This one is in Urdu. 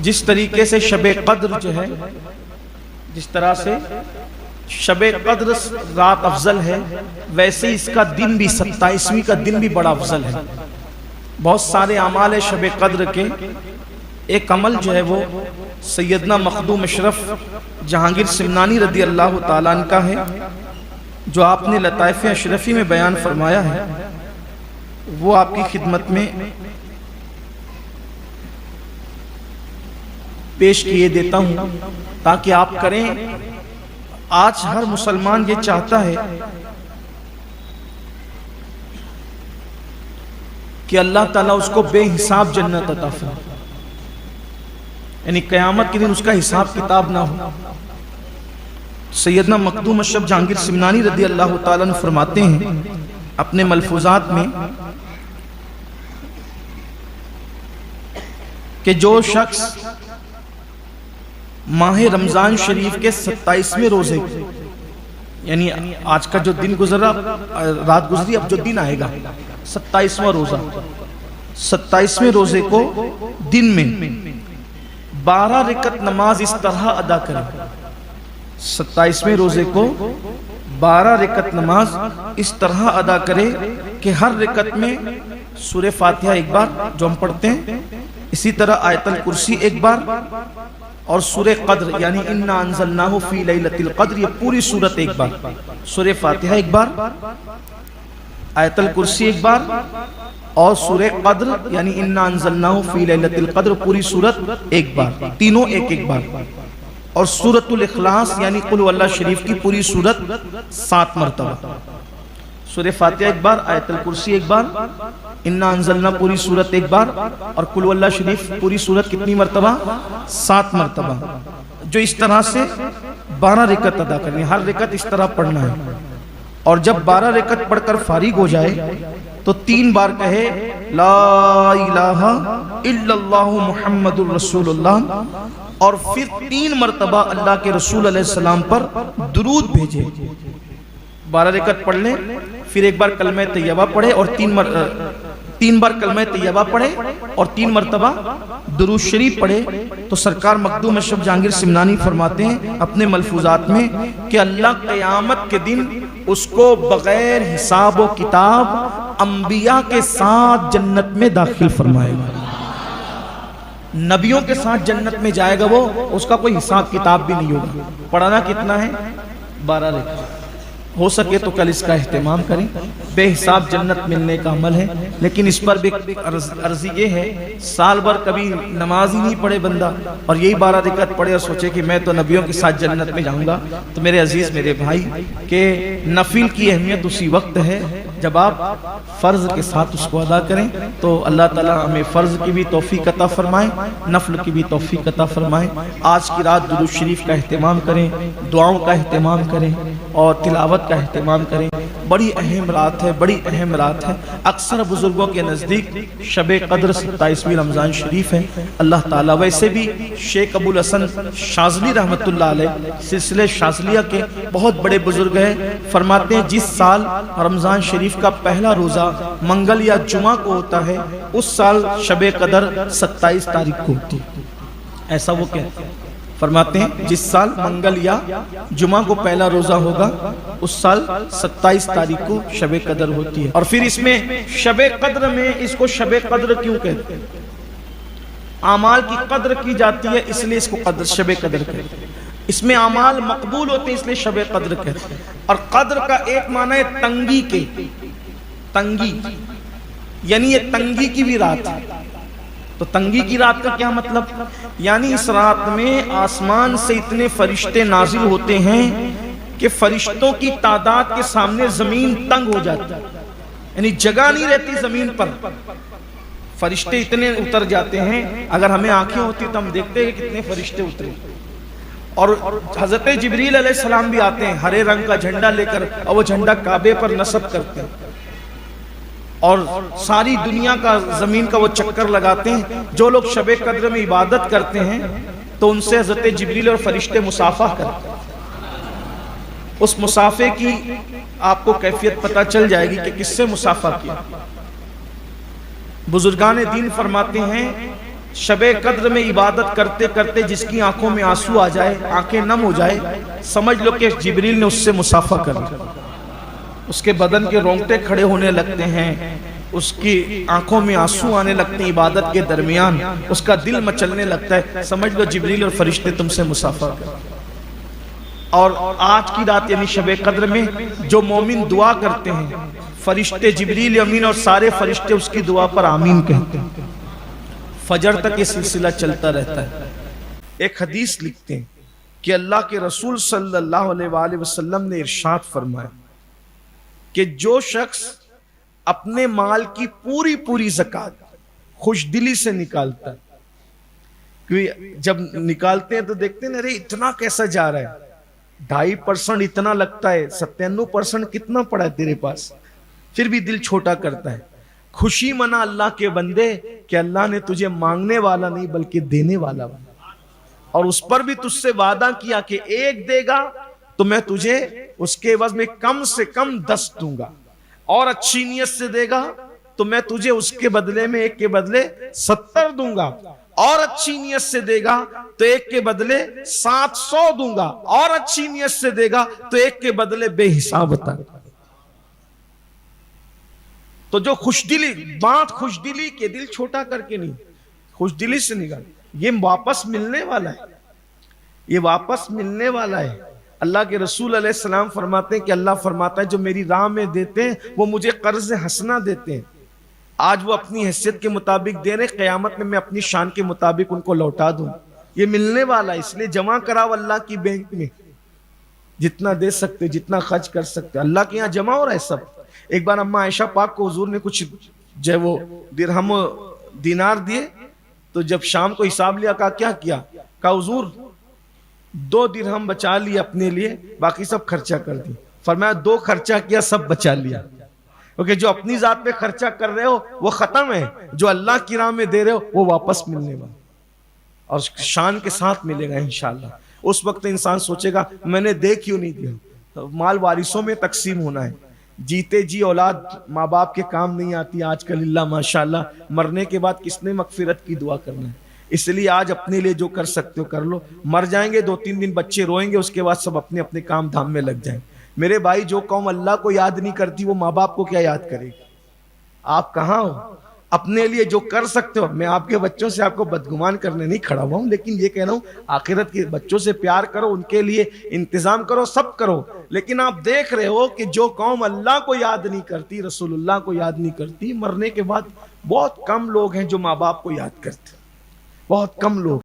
جس طریقے سے شب قدر جو ہے، جس طرح سے شب قدر رات افضل ہے، ویسے اس کا دن بھی 27ویں کا دن بھی بڑا افضل ہے۔ بہت سارے اعمال ہے شب قدر کے، ایک عمل جو ہے وہ سیدنا مخدوم اشرف جہانگیر سمنانی رضی اللہ تعالیٰ عنہ کا ہے، جو آپ نے لطائف اشرفی میں بیان فرمایا ہے، وہ آپ کی خدمت میں پیش کیے دیتا ہوں تاکہ آپ کریں۔ آج ہر مسلمان یہ چاہتا ہے کہ اللہ تعالیٰ اس کو بے حساب جنت عطا فرمائے، یعنی قیامت کے دن اس کا حساب کتاب نہ ہو۔ سیدنا مخدوم اشرف جہانگیر سمنانی رضی اللہ تعالیٰ عنہ فرماتے ہیں اپنے ملفوظات میں کہ جو شخص ماہ رمضان شریف کے 27ویں روزے، یعنی آج کا جو دن گزرا، رات گزری، اب جو دن آئے گا 27واں روزہ، 27ویں روزے کو دن میں 12 رکعت نماز اس طرح ادا کرے، 27ویں روزے کو 12 رکعت نماز اس طرح ادا کرے کہ ہر رکعت میں سورہ فاتحہ ایک بار جو ہم پڑھتے ہیں، اسی طرح آیت الکرسی ایک بار، اور سورہ قدر یعنی انا انزلناہ فی لیلۃ القدر، یہ پوری سورت ایک بار، سورہ فاتحہ ایک بار، آیت الکرسی ایک بار، اور سورہ قدر یعنی انا انزلناہ فی لیلۃ القدر پوری سورت ایک بار، تینوں ایک ایک بار، اور سورۃ الاخلاص یعنی قل هو اللہ شریف کی پوری سورت 7 مرتبہ، سورہ فاتحہ ایک بار، آیت الکرسی ایک بار، انا انزلنا پوری سورت ایک بار، اور قل هو اللہ شریف پوری سورت کتنی مرتبہ؟ 7 مرتبہ، جو اس طرح سے 12 رکعت ادا کرنی، ہر رکعت اس طرح پڑھنا ہے، اور جب 12 رکعت پڑھ کر فارغ ہو جائے تو 3 بار کہے لا الہ الا اللہ محمد الرسول اللہ، اور پھر 3 مرتبہ اللہ کے رسول علیہ السلام پر درود بھیجے۔ 12 رکعت پڑھ لیں، پھر ایک بار کلمہ طیبہ پڑھے اور 3 بار کلمہ طیبہ پڑھے اور 3 مرتبہ درود شریف پڑھے، تو سرکار مخدوم اشرف جہانگیر سمنانی فرماتے ہیں اپنے ملفوظات میں کہ اللہ قیامت کے دن اس کو بغیر حساب و کتاب انبیاء کے ساتھ جنت میں داخل فرمائے گا، نبیوں کے ساتھ جنت میں جائے گا، وہ اس کا کوئی حساب کتاب بھی نہیں ہوگا۔ پڑھنا کتنا ہے؟ 12 رکعت، ہو سکے تو کل اس کا اہتمام کریں، بے حساب جنت ملنے کا عمل ہے۔ لیکن اس پر بھی عرضی یہ ہے، سال بھر کبھی نماز ہی نہیں پڑھے بندہ اور یہی 12 رکعت پڑھے اور سوچے کہ میں تو نبیوں کے ساتھ جنت میں جاؤں گا، تو میرے عزیز میرے بھائی کہ نفل کی اہمیت اسی وقت ہے جب آپ فرض کے ساتھ اس کو ادا کریں، تو اللہ تعالیٰ ہمیں فرض کی بھی توفیق عطا فرمائے، نفل کی بھی توفیق عطا فرمائے۔ آج کی رات درود شریف کا اہتمام کریں، دعاؤں کا اہتمام کریں اور تلاوت کا اہتمام کریں۔ بڑی اہم رات ہے، بڑی اہم رات ہے۔ اکثر بزرگوں کے نزدیک شب قدر 27ویں رمضان شریف ہے۔ اللہ تعالیٰ ویسے بھی شیخ ابو الحسن شاذلی رحمت اللہ علیہ سلسلے شاذلیہ کے بہت بڑے بزرگ ہیں، فرماتے ہیں جس سال رمضان شریف کا پہلا روزہ منگل یا جمعہ کو ہوتا ہے، اس سال شب قدر 27 تاریخ کو ہوتی ہے، ایسا وہ کہتے ہیں۔ فرماتے ہیں جس سال منگل یا جمعہ کو پہلا روزہ ہوگا، اس سال 27 تاریخ کو شب قدر ہوتی ہے۔ اور پھر اس میں شب قدر میں اس کو شب قدر کیوں کہتے ہیں؟ اعمال کی قدر کی جاتی ہے اس لیے اس کو شب قدر کہتے ہیں۔ اس میں اعمال مقبول ہوتے ہیں اس لیے شب قدر کہتے ہیں۔ اور قدر کا ایک معنی ہے تنگی کے، تنگی یعنی یہ تنگی کی بھی رات ہے۔ تو تنگی کی رات کا کیا مطلب؟ یعنی اس رات میں آسمان سے اتنے فرشتے نازل ہوتے ہیں کہ فرشتوں کی تعداد کے سامنے زمین تنگ ہو جاتی ہے، یعنی جگہ نہیں رہتی زمین پر، فرشتے اتنے اتر جاتے ہیں۔ اگر ہمیں آنکھیں ہوتی تو ہم دیکھتے ہیں کہ کتنے فرشتے اترے، اور حضرت جبریل علیہ السلام بھی آتے ہیں ہرے رنگ کا جھنڈا لے کر، اور وہ جھنڈا کعبے پر نصب کرتے ہیں اور ساری دنیا کا زمین کا وہ چکر لگاتے ہیں۔ جو لوگ شب قدر میں عبادت کرتے ہیں تو ان سے حضرت جبریل اور فرشتے مصافحہ کرتے ہیں۔ اس مصافحے کی آپ کو کیفیت پتہ چل جائے گی کہ کس سے مصافحہ کیا۔ بزرگان دین فرماتے ہیں شب قدر میں عبادت کرتے کرتے جس کی آنکھوں میں آنسو آ جائے، آنکھیں نم ہو جائے، سمجھ لو کہ جبریل نے اس سے مصافحہ کر لیا، اس کے بدن کے رونگٹے کھڑے ہونے لگتے ہیں، اس کی آنکھوں میں آنسو آنے لگتے ہیں عبادت کے درمیان، اس کا دل مچلنے لگتا ہے، سمجھ لو جبریل اور فرشتے تم سے مصافحہ کر۔ اور آج کی رات یعنی شب قدر میں جو مومن دعا کرتے ہیں، فرشتے جبریل امین اور سارے فرشتے اس کی دعا پر آمین کہتے ہیں، فجر تک یہ سلسلہ چلتا رہتا ہے۔ ایک حدیث لکھتے ہیں کہ اللہ کے رسول صلی اللہ علیہ وآلہ وسلم نے ارشاد فرمایا کہ جو شخص اپنے مال کی پوری زکوٰۃ خوش دلی سے نکالتا ہے، کیونکہ جب نکالتے ہیں تو دیکھتے ہیں ارے اتنا کیسا جا رہا ہے، 2.5% اتنا لگتا ہے، 97% کتنا پڑا ہے تیرے پاس، پھر بھی دل چھوٹا کرتا ہے۔ خوشی منا اللہ کے بندے کہ اللہ نے تجھے مانگنے والا نہیں بلکہ دینے والا بنا، اور اس پر بھی تجھ سے وعدہ کیا کہ 1 دے گا تو میں تجھے اس کے عوض میں کم سے کم 10 دوں گا، اور اچھی نیت سے دے گا تو میں تجھے اس کے بدلے میں 1 کے بدلے 70 دوں گا، اور اچھی نیت سے دے گا تو 1 کے بدلے 700 دوں گا، اور اچھی نیت سے دے گا تو 1 کے بدلے بے حساب عطا۔ تو جو خوش دلی بات، خوش دلی کے دل چھوٹا کر کے نہیں، خوش دلی سے نکال، یہ واپس ملنے والا ہے، یہ واپس ملنے والا ہے۔ اللہ کے رسول علیہ السلام فرماتے ہیں کہ اللہ فرماتا ہے جو میری راہ میں دیتے ہیں وہ مجھے قرض حسنہ دیتے ہیں، آج وہ اپنی حیثیت کے مطابق دے رہے، قیامت میں اپنی شان کے مطابق ان کو لوٹا دوں، یہ ملنے والا ہے۔ اس لیے جمع کراؤ اللہ کی بینک میں، جتنا دے سکتے جتنا خرچ کر سکتے، اللہ کے یہاں جمع ہو رہا ہے سب۔ ایک بار اماں عائشہ پاک کو حضور نے کچھ جو وہ درہم و دینار دیے، تو جب شام کو حساب لیا کہا کیا کہا حضور 2 درہم بچا لیے اپنے لیے، باقی سب خرچہ کر دی۔ فرمایا 2 خرچہ کیا، سب بچا لیا، کیونکہ جو اپنی ذات پہ خرچہ کر رہے ہو وہ ختم ہے، جو اللہ کی راہ میں دے رہے ہو وہ واپس ملنے والا اور شان کے ساتھ ملے گا انشاءاللہ۔ اس وقت انسان سوچے گا میں نے دے کیوں نہیں دیا، مال وارثوں میں تقسیم ہونا ہے، جیتے جی اولاد ماں باپ کے کام نہیں آتی آج کل اللہ ماشاءاللہ، مرنے کے بعد کس نے مغفرت کی دعا کرنا ہے، اس لیے آج اپنے لیے جو کر سکتے ہو کر لو، مر جائیں گے 2-3 دن بچے روئیں گے، اس کے بعد سب اپنے اپنے کام دھام میں لگ جائیں۔ میرے بھائی جو قوم اللہ کو یاد نہیں کرتی وہ ماں باپ کو کیا یاد کرے گی؟ آپ کہاں ہو؟ اپنے لیے جو کر سکتے ہو، میں آپ کے بچوں سے آپ کو بدگمان کرنے نہیں کھڑا ہوا ہوں، لیکن یہ کہہ رہا ہوں آخرت کے بچوں سے پیار کرو، ان کے لیے انتظام کرو، سب کرو، لیکن آپ دیکھ رہے ہو کہ جو قوم اللہ کو یاد نہیں کرتی، رسول اللہ کو یاد نہیں کرتی، مرنے کے بعد بہت کم لوگ ہیں جو ماں باپ کو یاد کرتے، بہت کم لوگ۔